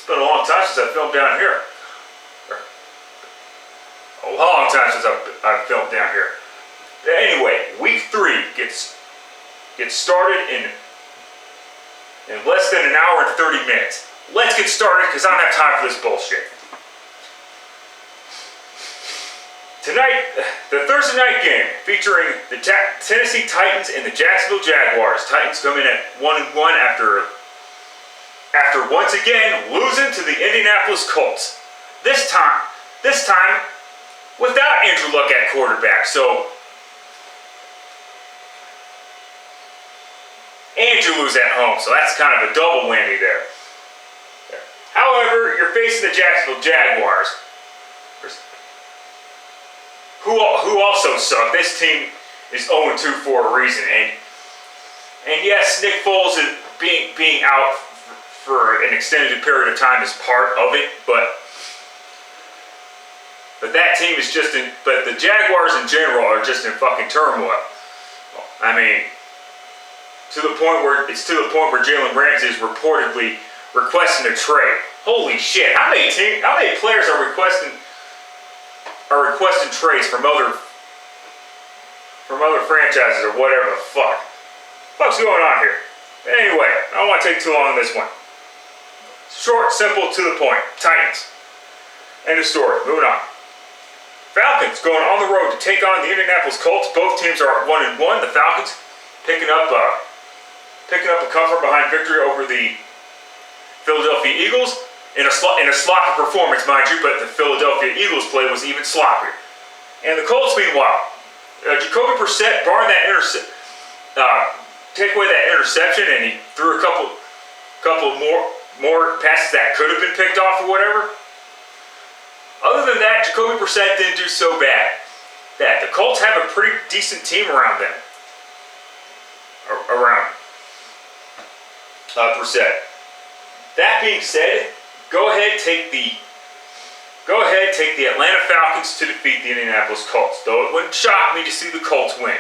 It's been a long time since I filmed down here. A long time since I've filmed down here. Anyway, week 3 gets started in less than an hour and 30 minutes. Let's get started because I don't have time for this bullshit. Tonight, the Thursday night game featuring the Tennessee Titans and the Jacksonville Jaguars. Titans come in at 1-1 after once again losing to the Indianapolis Colts. This time without Andrew Luck at quarterback. So and you lose at home, so that's kind of a double whammy there. However, you're facing the Jacksonville Jaguars, who also suck. This team is 0-2 for a reason, and yes, Nick Foles is being out for an extended period of time is part of it, but that team is just in. But the Jaguars in general are just in fucking turmoil. I mean, to the point where Jalen Ramsey is reportedly requesting a trade. Holy shit! How many players are requesting trades from other franchises or whatever the fuck? What's going on here? Anyway, I don't want to take too long on this one. Short, simple, to the point. Titans. End of story. Moving on. Falcons going on the road to take on the Indianapolis Colts. Both teams are 1-1. The Falcons picking up a comfort behind victory over the Philadelphia Eagles in a sloppy performance, mind you, but the Philadelphia Eagles play was even sloppier. And the Colts, meanwhile, Jacoby Brissett barring that take away that interception, and he threw a couple more passes that could have been picked off or whatever. Other than that, Jacoby Brissett didn't do so bad. The Colts have a pretty decent team around them. Brissett. That being said, go ahead take the Atlanta Falcons to defeat the Indianapolis Colts. Though it wouldn't shock me to see the Colts win,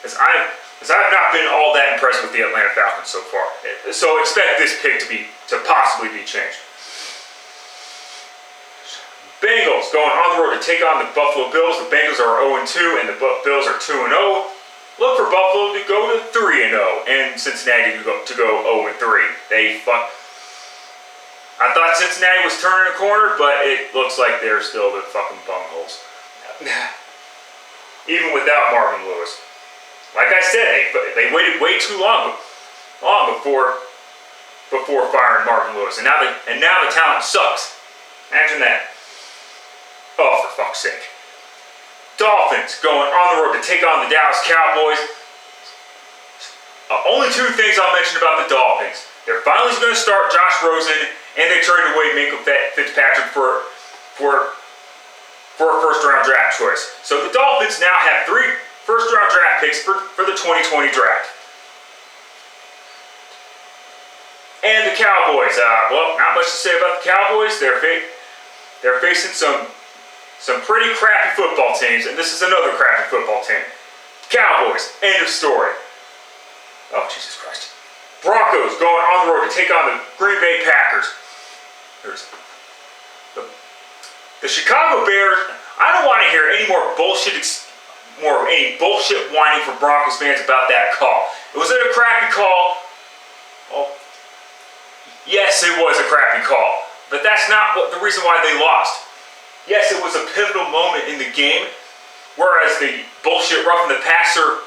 as I've not been all that impressed with the Atlanta Falcons so far. So expect this pick to possibly be changed. Bengals going on the road to take on the Buffalo Bills. The Bengals are 0-2 and the Bills are 2-0. Look for Buffalo to go to 3-0 and Cincinnati to go 0-3. I thought Cincinnati was turning a corner, but it looks like they're still the fucking bungholes. Even without Marvin Lewis. Like I said, they waited way too long before firing Marvin Lewis, and now the talent sucks. Imagine that. Oh, for fuck's sake. Dolphins going on the road to take on the Dallas Cowboys. Only 2 things I'll mention about the Dolphins. They're finally going to start Josh Rosen, and they traded away Minka Fitzpatrick for a first-round draft choice. So the Dolphins now have 3 first-round draft picks for the 2020 draft. And the Cowboys, well, not much to say about the Cowboys. They're facing some pretty crappy football teams, and this is another crappy football team. Cowboys, end of story. Oh, Jesus Christ. Broncos going on the road to take on the Green Bay Packers. The Chicago Bears, I don't want to hear any more bullshit whining from Broncos fans about that call. Was it a crappy call? Well, yes, it was a crappy call, but that's not the reason why they lost. Yes, it was a pivotal moment in the game, whereas the bullshit roughing the passer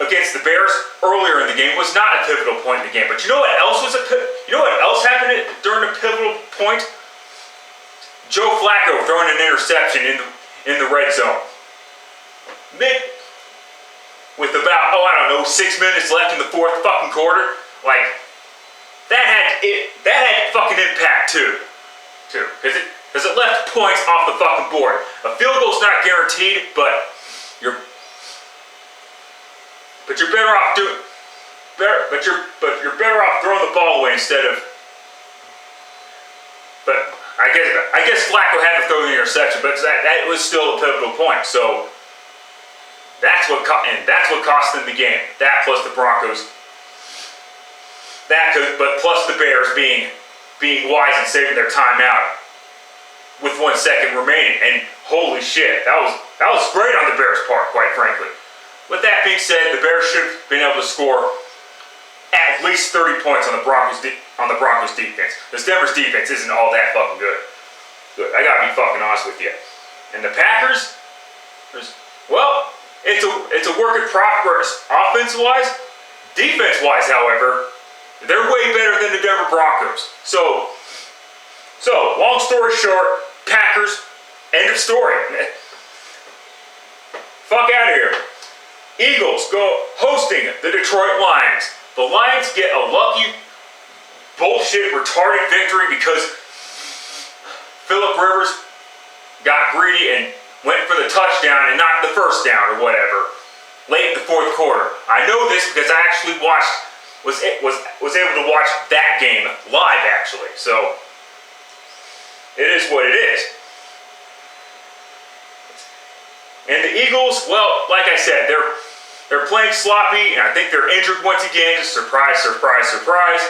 against the Bears earlier in the game was not a pivotal point in the game. But you know what else happened during a pivotal point? Joe Flacco throwing an interception in the red zone. With about 6 minutes left in the 4th fucking quarter, like that had fucking impact too, because it left points off the fucking board. A field goal's not guaranteed, but you're better off throwing the ball away instead of. But I guess Flacco had to throw the interception, but that was still a pivotal point. So that's what cost them the game. That plus the Broncos. But plus the Bears being being wise and saving their time out with 1 second remaining. And holy shit, that was great on the Bears' part, quite frankly. With that being said, the Bears should have been able to score at least 30 points on the Broncos defense. Because Denver's defense isn't all that fucking good. I gotta be fucking honest with you. And the Packers, well, it's a work in progress offense-wise. Defense-wise, however, they're way better than the Denver Broncos. So long story short, Packers, end of story. Fuck out of here. Eagles go hosting the Detroit Lions. The Lions get a lucky, bullshit, retarded victory because Phillip Rivers got greedy and went for the touchdown and not the first down or whatever late in the fourth quarter. I know this because I actually was able to watch that game live actually. So it is what it is. And the Eagles, well, like I said, they're playing sloppy, and I think they're injured once again. Just surprise, surprise, surprise.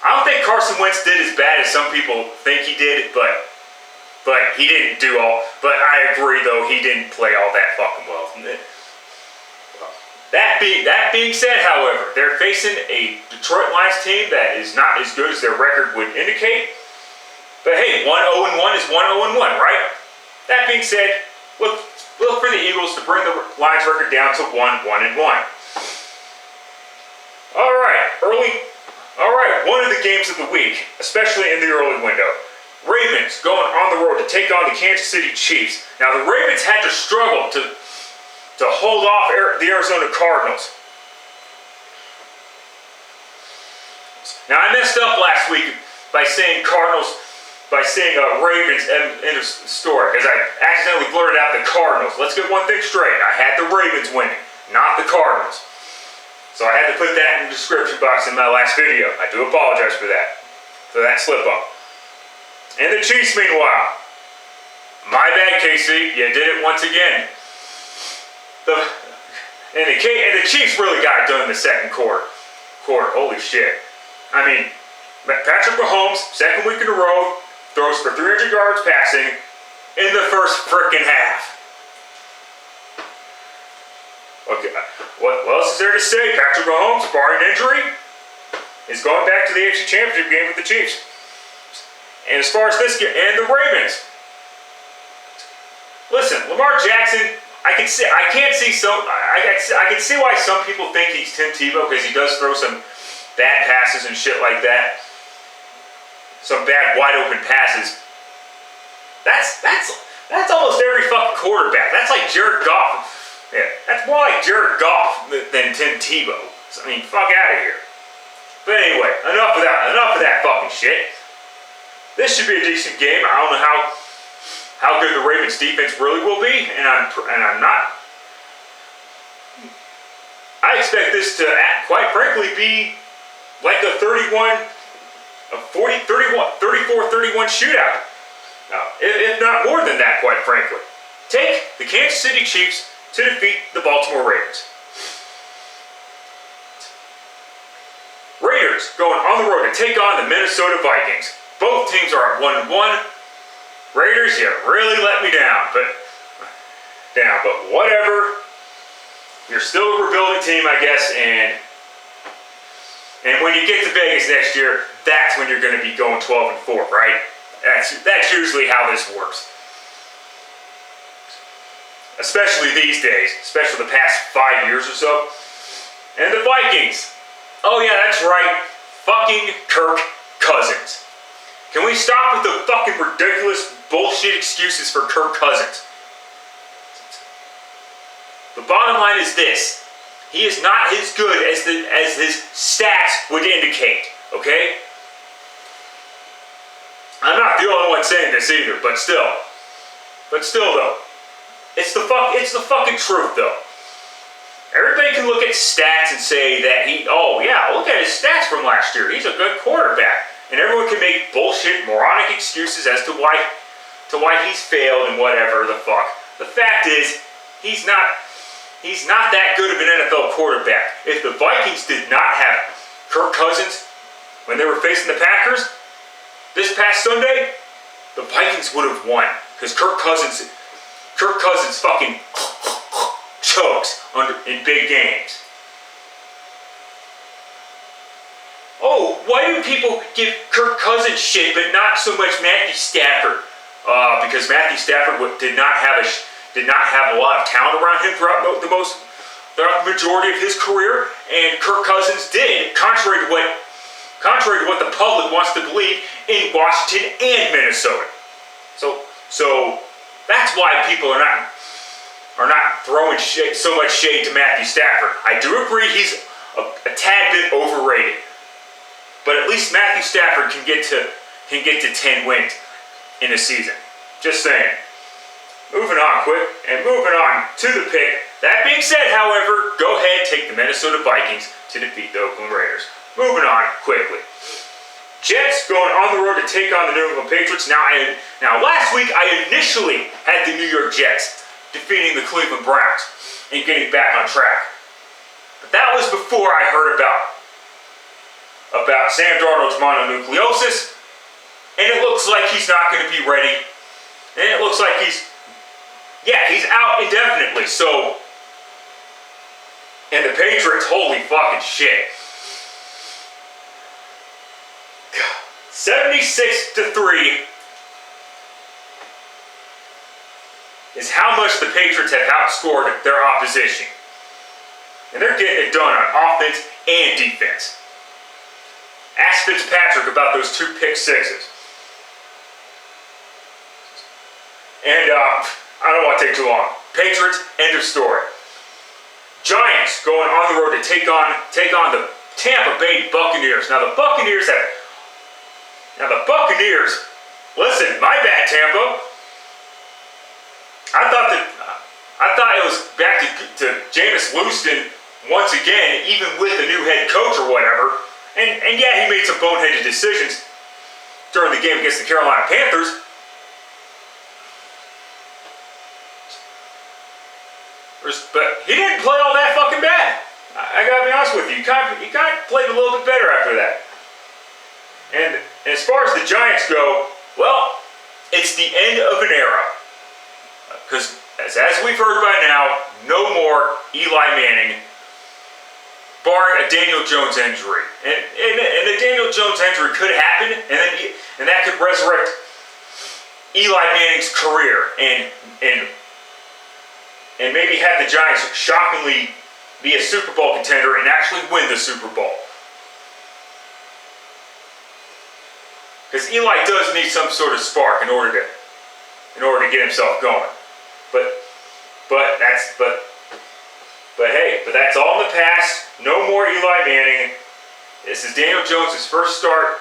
I don't think Carson Wentz did as bad as some people think he did, but he didn't do all. But I agree, though, he didn't play all that fucking well. That being said, however, they're facing a Detroit Lions team that is not as good as their record would indicate. But hey, 1-0-1 is 1-0-1, right? That being said, look for the Eagles to bring the Lions record down to 1-1-1. All right, one of the games of the week, especially in the early window. Ravens going on the road to take on the Kansas City Chiefs. Now the Ravens had to struggle to hold off the Arizona Cardinals. Now I messed up last week by saying Ravens in the story because I accidentally blurted out the Cardinals. Let's get one thing straight. I had the Ravens winning, not the Cardinals. So I had to put that in the description box in my last video. I do apologize for that slip up. And the Chiefs, meanwhile, my bad, KC, you did it once again. And the Chiefs really got it done in the second quarter. Holy shit. I mean, Patrick Mahomes, second week in a row, throws for 300 yards passing in the first frickin' half. Okay, what else is there to say? Patrick Mahomes, barring injury, is going back to the AFC Championship game with the Chiefs. And as far as this game, and the Ravens. Listen, Lamar Jackson, I can see why some people think he's Tim Tebow because he does throw some bad passes and shit like that. Some bad wide open passes. That's almost every fucking quarterback. That's like Jared Goff. Yeah, that's more like Jared Goff than Tim Tebow. So, I mean, fuck out of here. But anyway, enough of that fucking shit. This should be a decent game. I don't know how good the Ravens defense really will be, and I'm not. I expect this to, quite frankly, be like a 34-31 shootout. If not more than that, quite frankly. Take the Kansas City Chiefs to defeat the Baltimore Ravens. Raiders going on the road to take on the Minnesota Vikings. Both teams are at 1-1. Raiders, you really let me down, but whatever. You're still a rebuilding team, I guess, and when you get to Vegas next year, that's when you're going to be going 12-4, right? That's usually how this works. Especially these days, especially the past 5 years or so. And the Vikings. Oh yeah, that's right. Fucking Kirk Cousins. Can we stop with the fucking ridiculous bullshit excuses for Kirk Cousins? The bottom line is this. He is not as good as his stats would indicate, okay? I'm not the only one saying this either, but still though. It's the fucking truth though. Everybody can look at stats and say that look at his stats from last year. He's a good quarterback. And everyone can make bullshit, moronic excuses as to why he's failed and whatever the fuck. The fact is, he's not that good of an NFL quarterback. If the Vikings did not have Kirk Cousins, when they were facing the Packers this past Sunday, the Vikings would have won because Kirk Cousins fucking chokes in big games. Oh, why do people give Kirk Cousins shit but not so much Matthew Stafford? Because Matthew Stafford did not have a lot of talent around him throughout the majority of his career, and Kirk Cousins did, contrary to what the public wants to believe in Washington and Minnesota. So that's why people are not throwing so much shade to Matthew Stafford. I do agree he's a tad bit overrated, but at least Matthew Stafford can get to 10 wins in a season. Just saying. Moving on quick, and moving on to the pick. That being said, however, go ahead, take the Minnesota Vikings to defeat the Oakland Raiders. Moving on quickly. Jets going on the road to take on the New England Patriots. Now, last week I initially had the New York Jets defeating the Cleveland Browns and getting back on track. But that was before I heard about Sam Darnold's mononucleosis, and it looks like he's not going to be ready. And it looks like he's out indefinitely. So, and the Patriots, holy fucking shit. 76-3 is how much the Patriots have outscored their opposition. And they're getting it done on offense and defense. Ask Fitzpatrick about those 2 pick sixes. And I don't want to take too long. Patriots, end of story. Giants going on the road to take on the Tampa Bay Buccaneers. Now the Buccaneers, listen, my bad, Tampa. I thought it was back to Jameis Winston once again, even with the new head coach or whatever. And yeah, he made some boneheaded decisions during the game against the Carolina Panthers. But he didn't play all that fucking bad. I gotta be honest with you. He kind of played a little bit better after that. And as far as the Giants go, well, it's the end of an era. Because as we've heard by now, no more Eli Manning, barring a Daniel Jones injury. And a Daniel Jones injury could happen, and that could resurrect Eli Manning's career and maybe have the Giants shockingly be a Super Bowl contender and actually win the Super Bowl. Because Eli does need some sort of spark in order to get himself going. But that's all in the past. No more Eli Manning. This is Daniel Jones' first start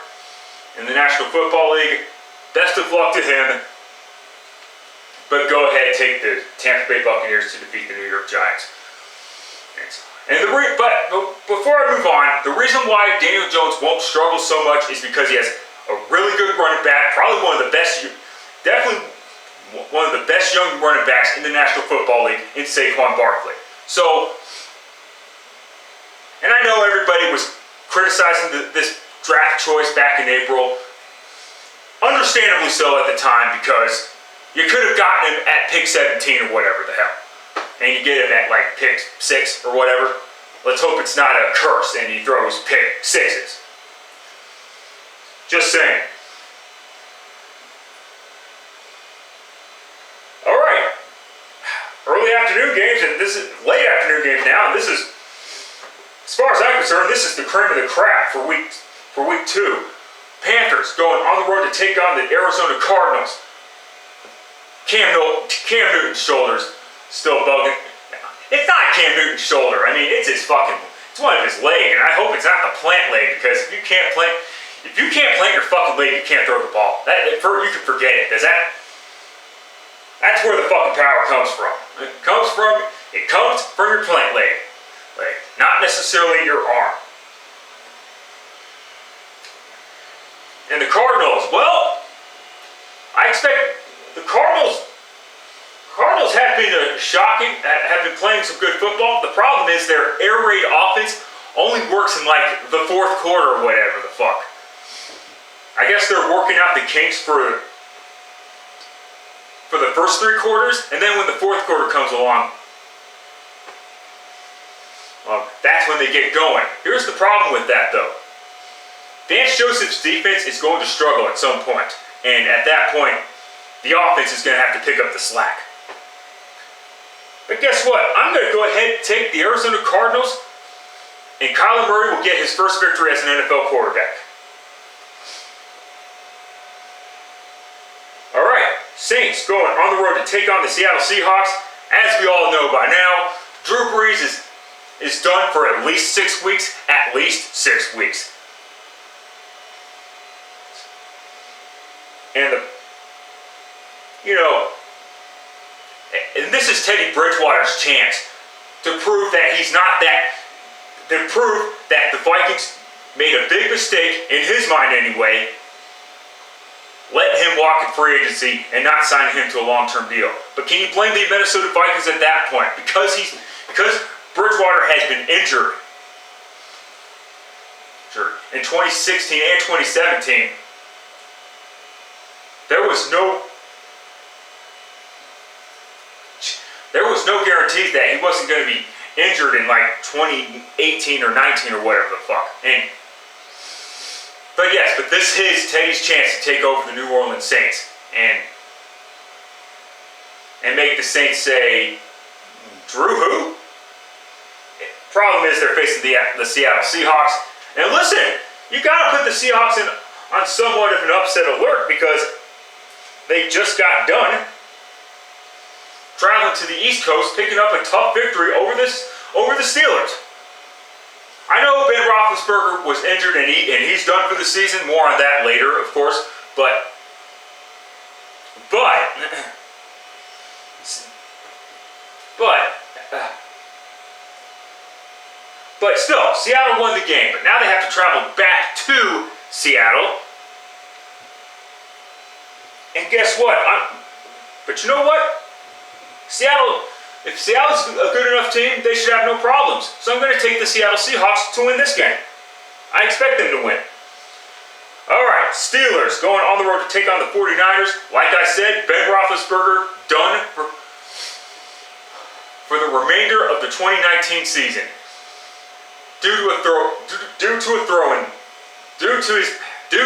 in the National Football League. Best of luck to him. But go ahead, take the Tampa Bay Buccaneers to defeat the New York Giants. But before I move on, the reason why Daniel Jones won't struggle so much is because he has a really good running back, probably definitely one of the best young running backs in the National Football League in Saquon Barkley. So, and I know everybody was criticizing this draft choice back in April, understandably so at the time, because you could have gotten him at pick 17 or whatever the hell. And you get him at like pick 6 or whatever. Let's hope it's not a curse and he throws pick 6s. Just saying. Alright. Early afternoon games, and this is late afternoon games now, and this is, as far as I'm concerned, this is the cream of the crop for week 2. Panthers going on the road to take on the Arizona Cardinals. Cam Newton's shoulders still bugging. It's not Cam Newton's shoulder. I mean, it's one of his leg, and I hope it's not the plant leg, because if you can't plant your fucking leg, you can't throw the ball. You can forget it, because that's where the fucking power comes from. It comes from your plant leg, not necessarily your arm. And the Cardinals, well, I expect the Cardinals have been have been playing some good football. The problem is their air raid offense only works in like the 4th quarter or whatever the fuck. I guess they're working out the kinks for the first 3 quarters, and then when the 4th quarter comes along, that's when they get going. Here's the problem with that, though. Vance Joseph's defense is going to struggle at some point, and at that point, the offense is going to have to pick up the slack. But guess what? I'm going to go ahead and take the Arizona Cardinals, and Kyler Murray will get his first victory as an NFL quarterback. All right, Saints going on the road to take on the Seattle Seahawks. As we all know by now, Drew Brees is done for at least 6 weeks. At least 6 weeks. And and this is Teddy Bridgewater's chance to prove that he's not that, to prove that the Vikings made a big mistake, in his mind anyway, letting him walk in free agency and not signing him to a long-term deal. But can you blame the Minnesota Vikings at that point? Because Bridgewater has been injured in 2016 and 2017. There was no guarantee that he wasn't going to be injured in like 2018 or 19 or whatever the fuck. But this is Teddy's chance to take over the New Orleans Saints and make the Saints say, Drew who? Problem is they're facing the Seattle Seahawks. And listen, you got to put the Seahawks on somewhat of an upset alert, because they just got done traveling to the East Coast, picking up a tough victory over the Steelers. I know Ben Roethlisberger was injured and he's done for the season. More on that later, of course. But still, Seattle won the game. But now they have to travel back to Seattle. And guess what? But you know what? If Seattle's a good enough team, they should have no problems. So I'm going to take the Seattle Seahawks to win this game. I expect them to win. All right, Steelers going on the road to take on the 49ers. Like I said, Ben Roethlisberger done for the remainder of the 2019 season due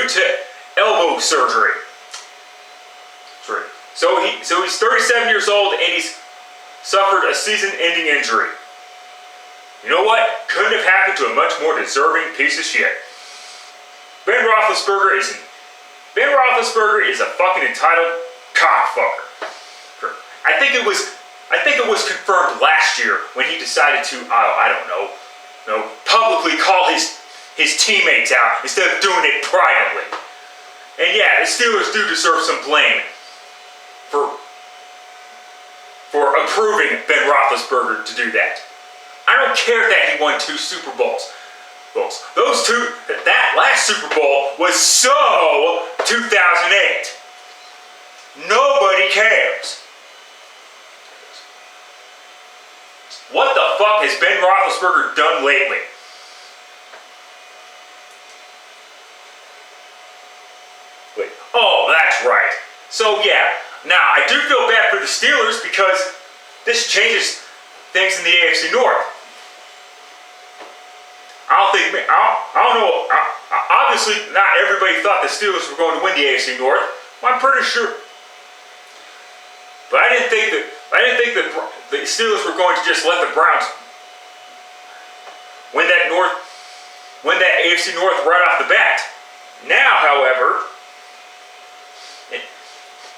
to elbow surgery. So he's 37 years old and he's suffered a season-ending injury. You know what? Couldn't have happened to a much more deserving piece of shit. Ben Roethlisberger is a fucking entitled cockfucker. I think it was confirmed last year when he decided to publicly call his teammates out instead of doing it privately. And yeah, the Steelers do deserve some blame for approving Ben Roethlisberger to do that. I don't care that he won 2 Super Bowls. That last Super Bowl was so 2008. Nobody cares. What the fuck has Ben Roethlisberger done lately? Oh, that's right. So yeah, now I do feel bad for the Steelers because this changes things in the AFC North. I don't know. Obviously, not everybody thought the Steelers were going to win the AFC North. Well, I'm pretty sure. But I didn't think that the Steelers were going to just let the Browns win that AFC North right off the bat. Now, however,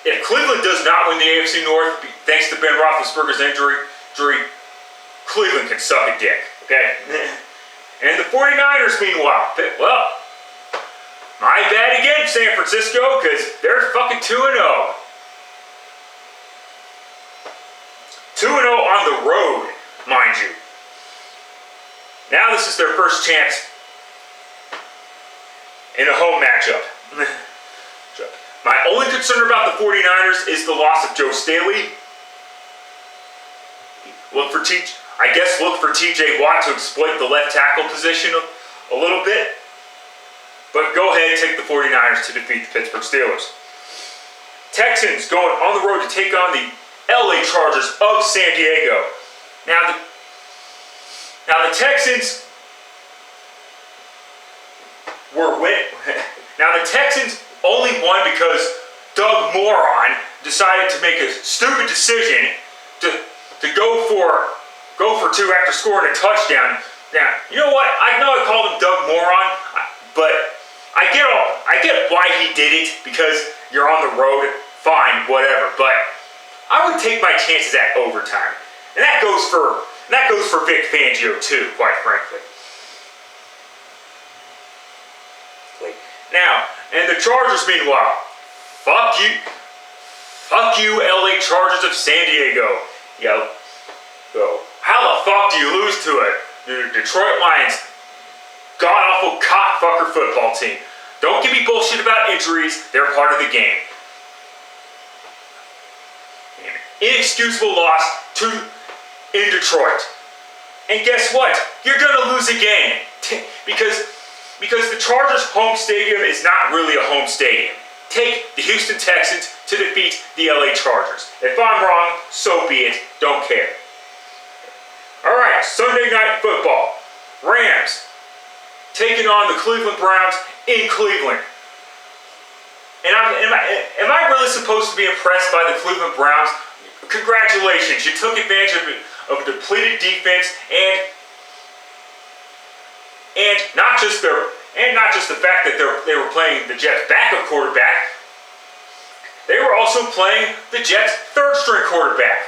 if Cleveland does not win the AFC North, thanks to Ben Roethlisberger's injury, Cleveland can suck a dick. Okay. And the 49ers, meanwhile, well, my bad again, San Francisco, because they're fucking 2-0. 2-0 on the road, mind you. Now this is their first chance in a home matchup. My only concern about the 49ers is the loss of Joe Staley. Look for TJ Watt to exploit the left tackle position a little bit. But go ahead they take the 49ers to defeat the Pittsburgh Steelers. Texans going on the road to take on the LA Chargers of San Diego. Now the Texans were Now the Texans only won because Doug Moron decided to make a stupid decision to go for two after scoring a touchdown. Now, you know what? I know I called him Doug Moron, but I get why he did it, because you're on the road, fine, whatever. But I would take my chances at overtime. And that goes for Vic Fangio too, quite frankly. Now, and the Chargers, meanwhile, fuck you, LA Chargers of San Diego. Yo, how the fuck do you lose to the Detroit Lions god-awful cockfucker football team? Don't give me bullshit about injuries, they're part of the game. Inexcusable loss in Detroit. And guess what? You're gonna lose again. Because the Chargers' home stadium is not really a home stadium. Take the Houston Texans to defeat the LA Chargers. If I'm wrong, so be it. Don't care. Alright, Sunday Night Football. Rams taking on the Cleveland Browns in Cleveland. And am I really supposed to be impressed by the Cleveland Browns? Congratulations, you took advantage of a depleted defense and not just the fact that they were playing the Jets' backup quarterback. They were also playing the Jets' third-string quarterback.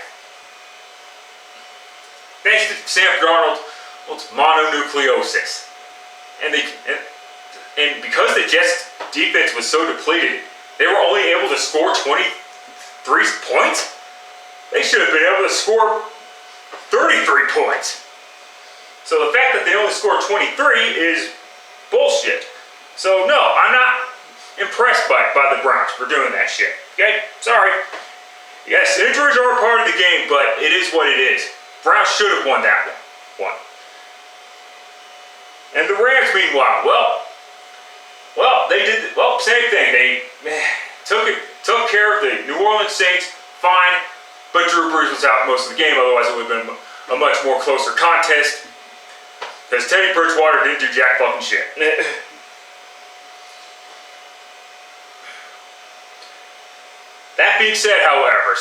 Thanks to Sam Darnold's mononucleosis. And because the Jets' defense was so depleted, they were only able to score 23 points? They should have been able to score 33 points. So the fact that they only scored 23 is bullshit. So no, I'm not impressed by the Browns for doing that shit. Okay? Sorry. Yes, injuries are a part of the game, but it is what it is. Browns should have won that one. And the Rams, meanwhile, same thing. They took care of the New Orleans Saints, fine, but Drew Brees was out most of the game, otherwise it would have been a much more closer contest, because Teddy Bridgewater didn't do jack fucking shit. That being said, however,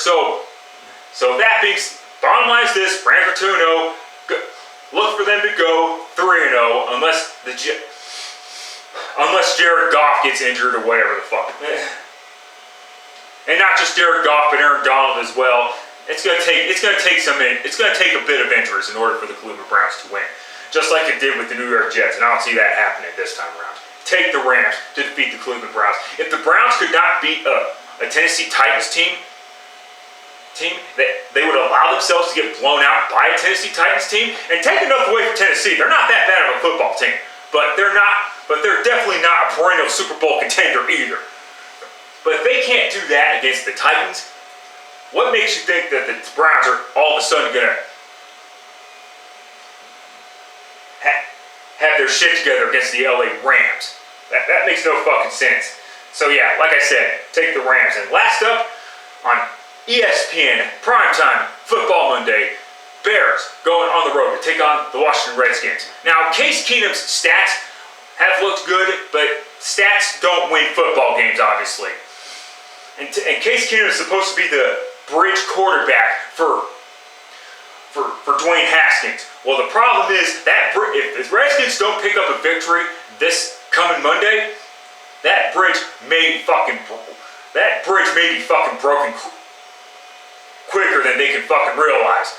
bottom line is this: Rams are 2-0. Look for them to go 3-0 unless Jared Goff gets injured or whatever the fuck. And not just Jared Goff, but Aaron Donald as well. It's gonna take a bit of injuries in order for the Cleveland Browns to win, just like it did with the New York Jets. And I don't see that happening this time around. Take the Rams to defeat the Cleveland Browns. If the Browns could not beat a Tennessee Titans team, they would allow themselves to get blown out by a Tennessee Titans team. And take enough away from Tennessee, they're not that bad of a football team, but they're definitely not a perennial Super Bowl contender either. But if they can't do that against the Titans, what makes you think that the Browns are all of a sudden gonna have their shit together against the LA Rams? That makes no fucking sense. So yeah, like I said, take the Rams. And last up on ESPN Primetime Football Monday, Bears going on the road to take on the Washington Redskins. Now, Case Keenum's stats have looked good, but stats don't win football games, obviously. And Case Keenum is supposed to be the bridge quarterback for Dwayne Haskins. Well, the problem is that if the Redskins don't pick up a victory this coming Monday, that bridge may be fucking broken quicker than they can fucking realize.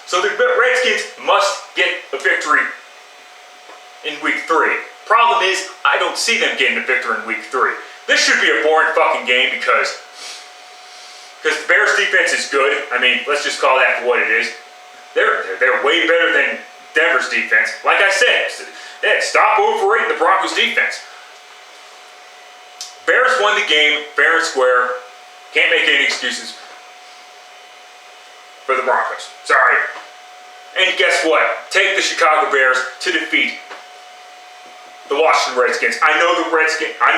So the Redskins must get a victory in week 3. Problem is, I don't see them getting a victory in week 3. This should be a boring fucking game because the Bears defense is good. I mean, let's just call that for what it is. They're way better than Denver's defense. Like I said, stop overrating the Broncos defense. Bears won the game fair and square. Can't make any excuses for the Broncos. Sorry. And guess what? Take the Chicago Bears to defeat the Washington Redskins. I know the Redskins. I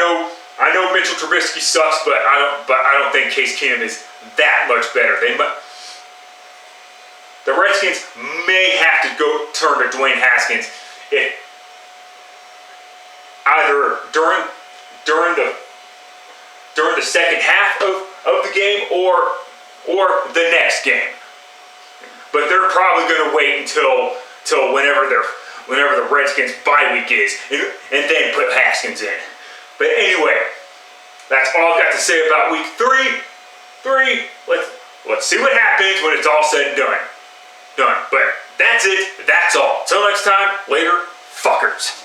know Mitchell Trubisky sucks, but I don't think Case Keenum is that much better. The Redskins may have to go turn to Dwayne Haskins if either during the second half of the game or the next game. But they're probably going to wait until whenever the Redskins bye week is and then put Haskins in. But anyway, that's all I've got to say about week 3. Let's see what happens when it's all said and done. But that's it. That's all. Till next time, later, fuckers.